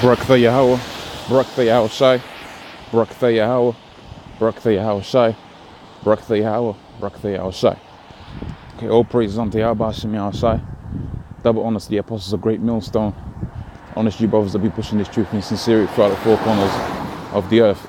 Barak the Yahweh, Barak the Yahweh Shai, Barak the Yahweh, Barak the Yahweh Shai, Barak the Yahweh, Barak the Yahweh Shai. Okay, all praises unto Yahweh Hashem Yahweh Shai. Double honors to the apostles of GreatMillStone. Honest you brothers that be pushing this truth in sincerity throughout the four corners of the earth.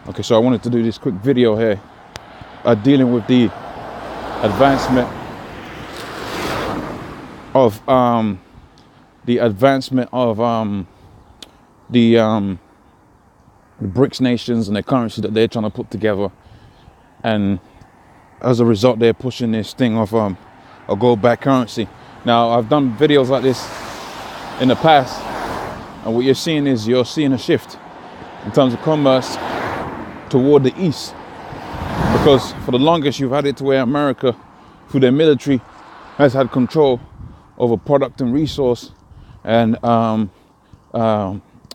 Okay, so I wanted to do this quick video here dealing with the advancement of the BRICS nations and the currency that they're trying to put together, and as a result they're pushing this thing of a gold-backed currency. Now I've done videos like this in the past, and what you're seeing is a shift in terms of commerce toward the east, because for the longest you've had it to where America through their military has had control over product and resource and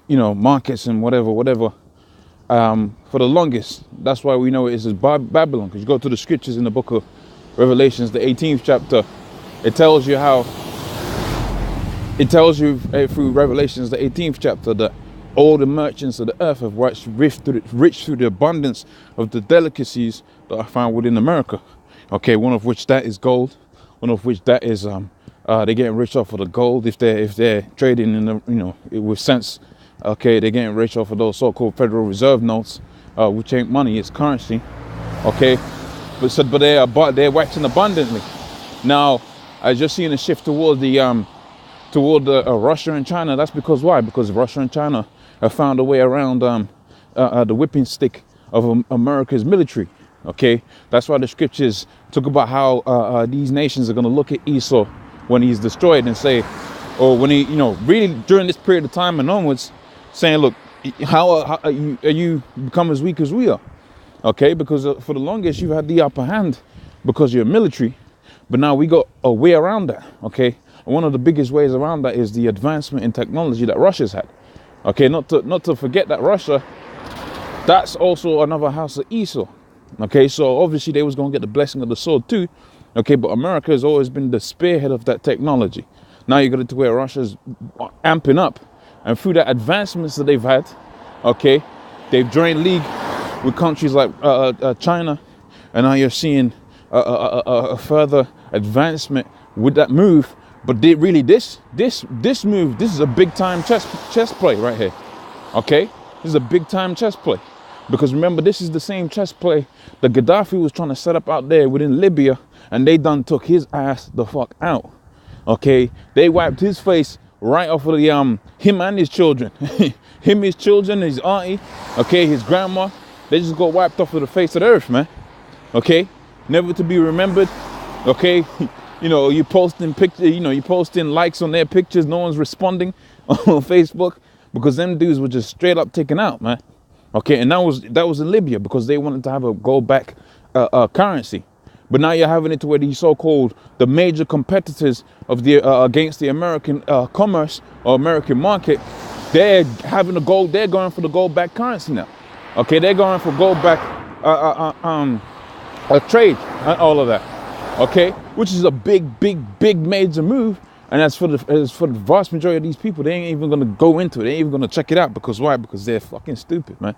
markets and whatever for the longest. That's why we know it is Babylon, because you go to the scriptures in the book of Revelations, the 18th chapter, it tells you through Revelations, the 18th chapter, that all the merchants of the earth have rich through the abundance of the delicacies that are found within America. Okay, one of which that is gold, one of which that is they're getting rich off of the gold if they're trading in the with sense. Okay, they're getting rich off of those so-called Federal Reserve notes, which ain't money, it's currency. Okay, but they're waxing abundantly. Now I just seen a shift toward Russia and China. That's because why? Because Russia and China have found a way around the whipping stick of America's military. Okay, that's why the scriptures talk about how these nations are going to look at Esau when he's destroyed and say, or when he, really during this period of time and onwards, saying, look, how are you become as weak as we are? Okay, because for the longest you've had the upper hand because you're military, but now we got a way around that. Okay, and one of the biggest ways around that is the advancement in technology that Russia's had. Okay, not to forget that Russia, that's also another house of Esau. Okay, so obviously they was going to get the blessing of the sword too. Okay, but America has always been the spearhead of that technology. Now you got it to where Russia's amping up, and through the advancements that they've had, okay, they've joined league with countries like China, and now you're seeing a further advancement with that move. But this move, this is a big time chess play right here. Okay, this is a big time chess play, because remember, this is the same chess play that Gaddafi was trying to set up out there within Libya, and they done took his ass the fuck out. Okay, they wiped his face right off of the him and his children, his children, his auntie, okay, his grandma. They just got wiped off of the face of the earth, man. Okay, never to be remembered. Okay, you posting pictures, you posting likes on their pictures, no one's responding on Facebook because them dudes were just straight up taken out, man. Okay, and that was in Libya because they wanted to have a gold-backed currency. But now you're having it to where these so-called the major competitors of the against the American commerce or American market, they're having the gold. They're going for the gold-backed currency now. Okay, they're going for gold-backed trade and all of that. Okay, which is a big major move. And as for the vast majority of these people, they ain't even gonna go into it. They ain't even gonna check it out. Because why? Because they're fucking stupid, man.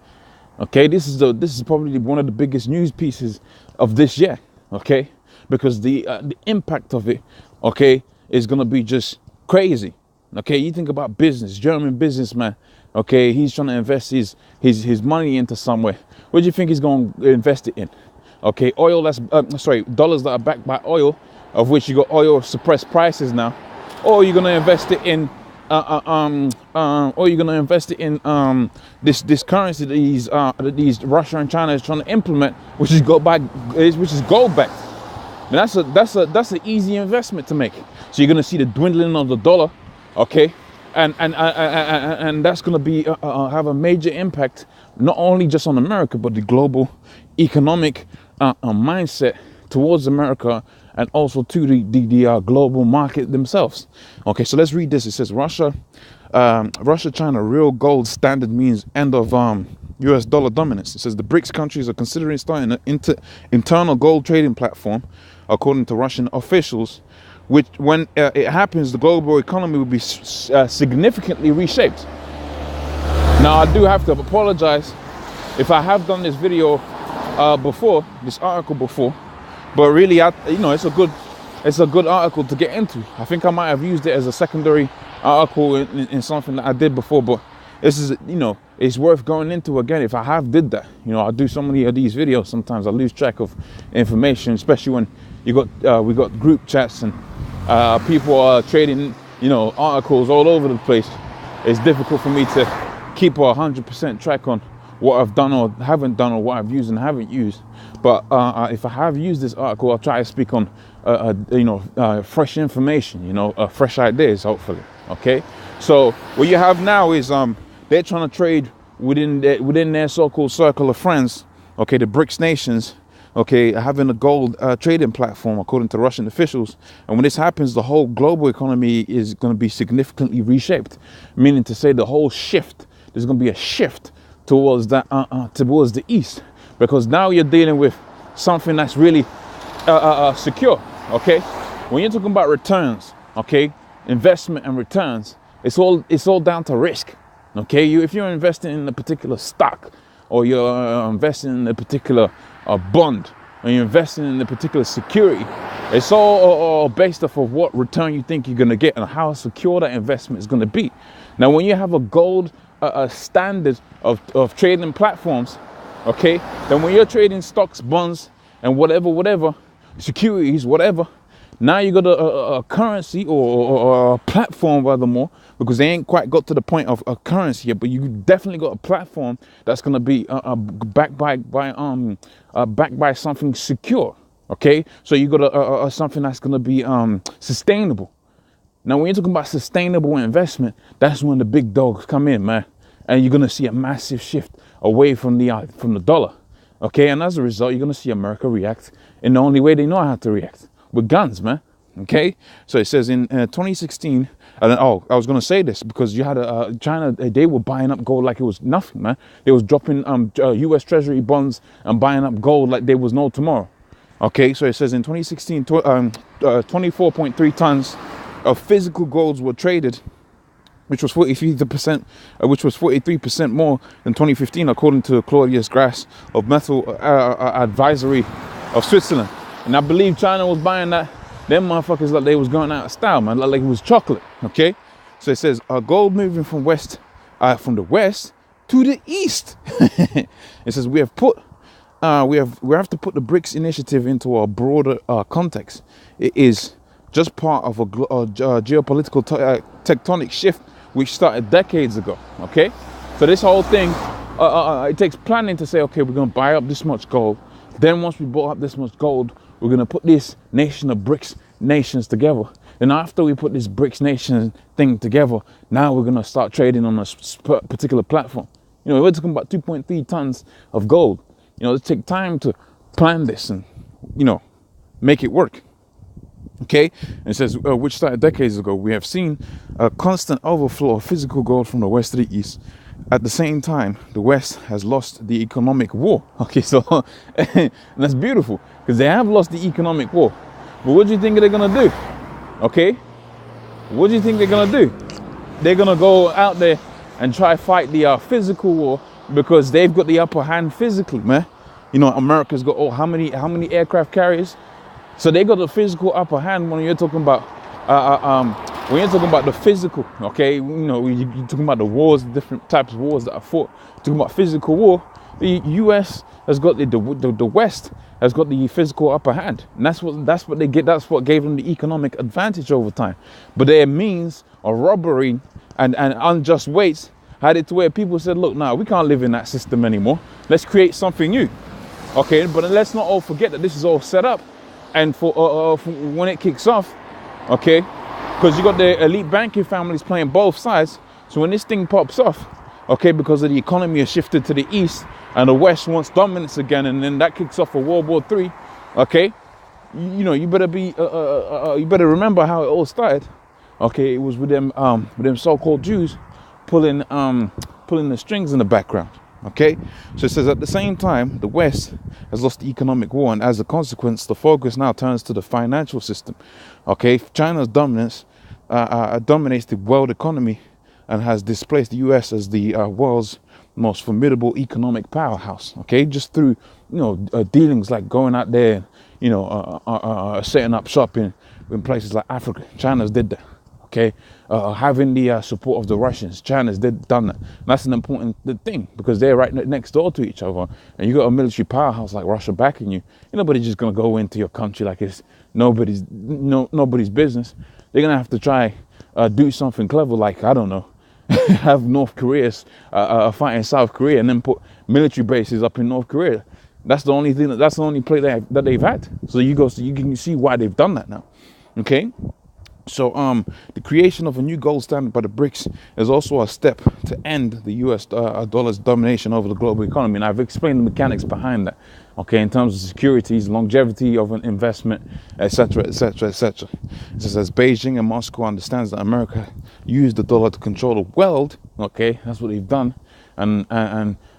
Okay, this is probably one of the biggest news pieces of this year. Okay, because the impact of it, okay, is gonna be just crazy. Okay, you think about business, German businessman. Okay, he's trying to invest his money into somewhere. What do you think he's gonna invest it in? Okay, oil dollars that are backed by oil, of which you got oil suppressed prices now. Or you're gonna invest it in this currency that these Russia and China is trying to implement, which is gold backed. And that's an easy investment to make. So you're gonna see the dwindling of the dollar, okay, and that's gonna be have a major impact not only just on America but the global economic mindset towards America, and also to the global market themselves. Okay, so let's read this. It says Russia-China real gold standard means end of US dollar dominance. It says the BRICS countries are considering starting an internal gold trading platform, according to Russian officials, which when it happens, the global economy will be significantly reshaped. Now I do have to apologize if I have done this video before, this article before, but really, it's a good article to get into. I think I might have used it as a secondary article in something that I did before, but this is, it's worth going into again. If I have did that, I do so many of these videos, sometimes I lose track of information, especially when we got group chats and people are trading, articles all over the place. It's difficult for me to keep 100% track on what I've done or haven't done, or what I've used and haven't used. But if I have used this article, I'll try to speak on fresh information, fresh ideas, hopefully. Okay, so what you have now is they're trying to trade within their so-called circle of friends, okay, the BRICS nations, okay, having a gold trading platform, according to Russian officials. And when this happens, the whole global economy is going to be significantly reshaped, meaning to say the whole shift, there's going to be a shift towards that towards the east, because now you're dealing with something that's really secure. Okay, when you're talking about returns, okay, investment and returns, it's all down to risk. Okay, if you're investing in a particular stock, or you're investing in a particular bond, or you're investing in a particular security, it's all based off of what return you think you're going to get and how secure that investment is going to be. Now, when you have a gold standard of trading platforms, okay, then when you're trading stocks, bonds, and whatever, securities, whatever, now you got a currency or a platform, rather more, because they ain't quite got to the point of a currency yet, but you definitely got a platform that's going to be backed by something secure. Okay, so you got something that's going to be sustainable. Now, when you're talking about sustainable investment, that's when the big dogs come in, man, and you're going to see a massive shift away from the dollar. Okay, and as a result, you're going to see America react in the only way they know how to react, with guns, man. Okay, so it says in 2016, and I was going to say this because you had China, they were buying up gold like it was nothing, man. They was dropping US Treasury bonds and buying up gold like there was no tomorrow. Okay, so it says in 2016, 24.3 tons of physical golds were traded, which was 43% more than 2015, according to Claudius Grass of Metal Advisory of Switzerland. And I believe China was buying that, them motherfuckers, like they was going out of style, man, like it was chocolate. Okay, so it says gold moving from the west to the east. It says we have to put the BRICS initiative into a broader context. It is just part of a geopolitical tectonic shift which started decades ago. Okay, so this whole thing, it takes planning to say, okay, we're going to buy up this much gold. Then once we bought up this much gold, we're going to put this nation of BRICS nations together. And after we put this BRICS nation thing together, now we're going to start trading on a particular platform. We're talking about 2.3 tons of gold. It takes time to plan this and, make it work. Okay, and it says, which started decades ago, we have seen a constant overflow of physical gold from the west to the east. At the same time, the West has lost the economic war. Okay, so that's beautiful, because they have lost the economic war. But what do you think they're going to do? Okay, what do you think they're going to do? They're going to go out there and try to fight the physical war, because they've got the upper hand physically, man. America's got how many aircraft carriers? So they got the physical upper hand when you're talking about when you're talking about the physical. Okay, you're talking about the wars, different types of wars that are fought. Talking about physical war, the US has got the West has got the physical upper hand, and that's what they get. That's what gave them the economic advantage over time. But their means of robbery and unjust weights had it to where people said, look, now we can't live in that system anymore. Let's create something new. Okay, but let's not all forget that this is all set up, and for when it kicks off, okay, because you got the elite banking families playing both sides. So when this thing pops off, okay, because of the economy has shifted to the east and the West wants dominance again, and then that kicks off a World War III, okay, you better be you better remember how it all started. Okay, it was with them so-called Jews pulling the strings in the background. Okay, so it says at the same time, the West has lost the economic war, and as a consequence, the focus now turns to the financial system. Okay, China's dominance dominates the world economy and has displaced the US as the world's most formidable economic powerhouse. Okay, just through dealings like going out there, setting up shop in places like Africa. China's did that. Okay, having the support of the Russians, China's done that. And that's an important thing, because they're right next door to each other, and you got a military powerhouse like Russia backing you. Nobody's just gonna go into your country like it's nobody's business. They're gonna have to try do something clever, like, I don't know, have North Korea fighting South Korea and then put military bases up in North Korea. That's the only thing. That's the only play that they've had. So you can see why they've done that now. Okay. So the creation of a new gold standard by the BRICS is also a step to end the US dollar's domination over the global economy. And I've explained the mechanics behind that, okay, in terms of securities, longevity of an investment, etc., etc., etc. It says Beijing and Moscow understands that America used the dollar to control the world. Okay, that's what they've done, and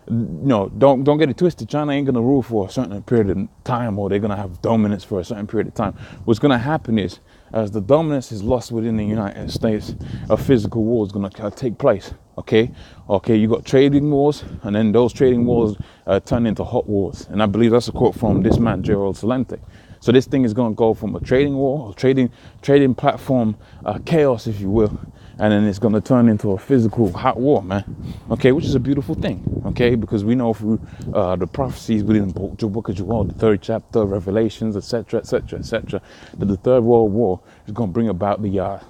don't get it twisted. China ain't gonna rule for a certain period of time, or they're gonna have dominance for a certain period of time. What's gonna happen is, as the dominance is lost within the United States, a physical war is going to take place. Okay, you got trading wars, and then those trading wars turn into hot wars. And I believe that's a quote from this man, Gerald Celente. So this thing is going to go from a trading war, or trading platform chaos, if you will, and then it's going to turn into a physical hot war, man. Okay, which is a beautiful thing. Okay, because we know through the prophecies within the book of Joel, the 3rd chapter, Revelations, etc., etc., etc., that the Third World War is going to bring about the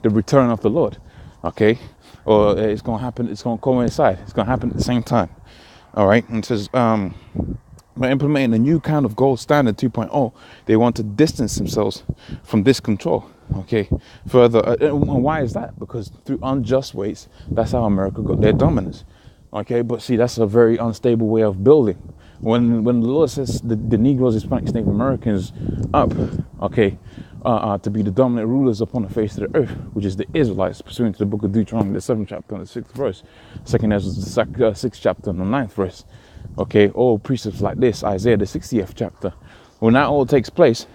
return of the Lord. Okay, or it's going to happen. It's going to coincide. It's going to happen at the same time. All right, and it says by implementing a new kind of gold standard 2.0, they want to distance themselves from this control. Okay, further, and why is that? Because through unjust ways, that's how America got their dominance. Okay, but see, that's a very unstable way of building. When the Lord says the Negroes, Hispanics, Native Americans up, okay, to be the dominant rulers upon the face of the earth, which is the Israelites, pursuant to the book of Deuteronomy, the 7th chapter and the 6th verse, 2nd Ezra, the 6th chapter and the 9th verse. Okay, all precepts like this, Isaiah, the 60th chapter. When that all takes place,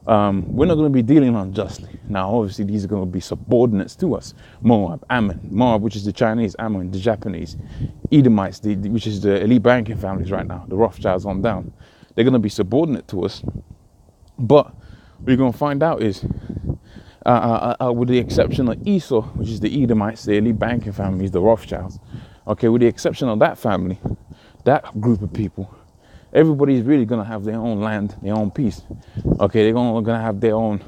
we're not going to be dealing unjustly. Now, obviously, these are going to be subordinates to us. Moab, Ammon, Moab, which is the Chinese, Ammon, the Japanese, Edomites, which is the elite banking families right now, the Rothschilds on down. They're going to be subordinate to us. But what you're going to find out is, with the exception of Esau, which is the Edomites, the elite banking families, the Rothschilds, okay, with the exception of that family, that group of people, everybody's really going to have their own land, their own peace. Okay, they're going to have their own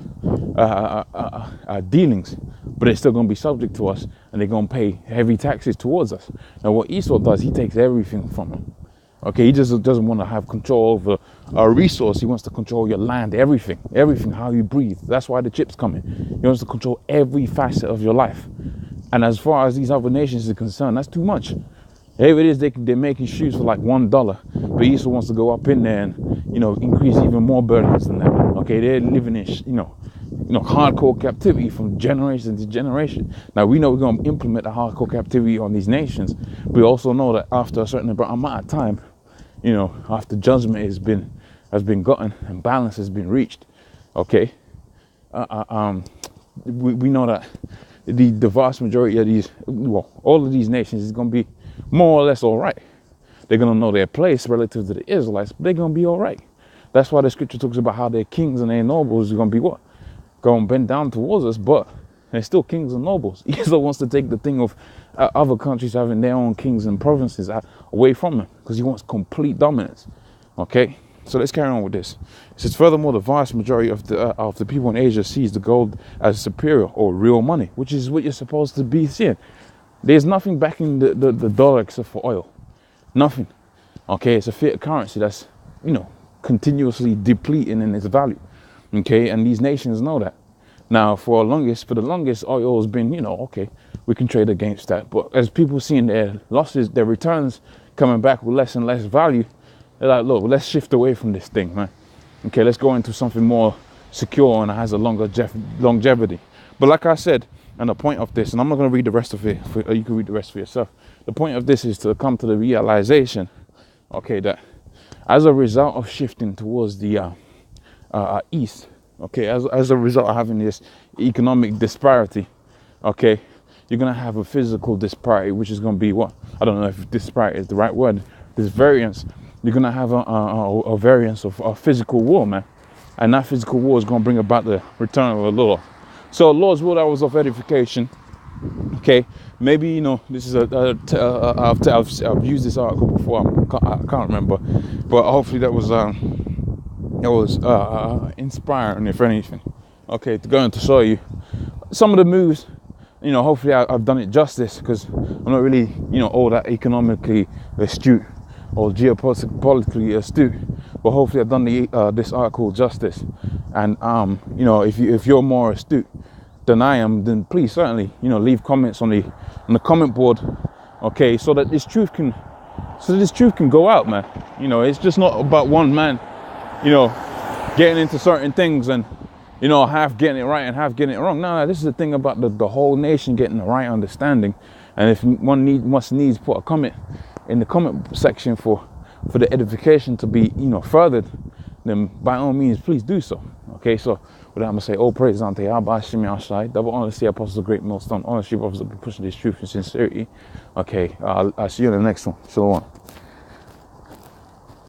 dealings, but they're still going to be subject to us, and they're going to pay heavy taxes towards us. Now, what Esau does, he takes everything from them. Okay, he just doesn't want to have control over a resource. He wants to control your land, everything, how you breathe. That's why the chip's coming. He wants to control every facet of your life. And as far as these other nations are concerned, that's too much. Here it is, they're making shoes for like $1, but Esau wants to go up in there and, increase even more burdens than that. Okay, they're living in, hardcore captivity from generation to generation. Now, we know we're going to implement the hardcore captivity on these nations. We also know that after a certain amount of time, after judgment has been gotten and balance has been reached, okay, we know that the vast majority of these, all of these nations is going to be more or less all right. They're going to know their place relative to the Israelites, but they're going to be all right. That's why the scripture talks about how their kings and their nobles are going to be what? Going to bend down towards us, but they're still kings and nobles. Esau wants to take the thing of other countries having their own kings and provinces away from them, because he wants complete dominance. Okay, so let's carry on with this. It says, furthermore, the vast majority of the people in Asia sees the gold as superior or real money, which is what you're supposed to be seeing. There's nothing backing the dollar except for oil. Nothing. Okay, it's a fiat currency that's, continuously depleting in its value. Okay, and these nations know that. Now, for the longest, oil has been, okay, we can trade against that. But as people seeing their losses, their returns coming back with less and less value, they're like, look, let's shift away from this thing, man. Okay, let's go into something more secure and has a longer longevity. But like I said, and the point of this, and I'm not going to read the rest of it, you can read the rest for yourself. The point of this is to come to the realization, okay, that as a result of shifting towards the east, okay, as a result of having this economic disparity, okay, you're going to have a physical disparity, which is going to be what? I don't know if disparity is the right word. This variance. You're going to have a variance of physical war, man. And that physical war is going to bring about the return of the Lord. So Lord's will, that was of edification. Okay, maybe, you know, this is I've used this article before. I can't remember, but hopefully that was inspiring, if anything. Okay, to go and to show you some of the moves. You know, hopefully I've done it justice, because I'm not really, you know, all that economically astute or geopolitically astute, but hopefully I've done this article justice. And you know, if you're more astute than I am, then please certainly, you know, leave comments on the comment board, okay, so that this truth can go out, man. You know, it's just not about one man, you know, getting into certain things and, you know, half getting it right and half getting it wrong. No, this is the thing about the whole nation getting the right understanding. And if one needs put a comment in the comment section for the edification to be, you know, furthered, then by all means, please do so. Okay, so with that, I'm gonna say, all praise unto Yahweh, Shemi, double honor to the apostles of GreatMillStone, honor to you brothers that be pushing this truth in sincerity. Okay, I'll see you in the next one. Shalom.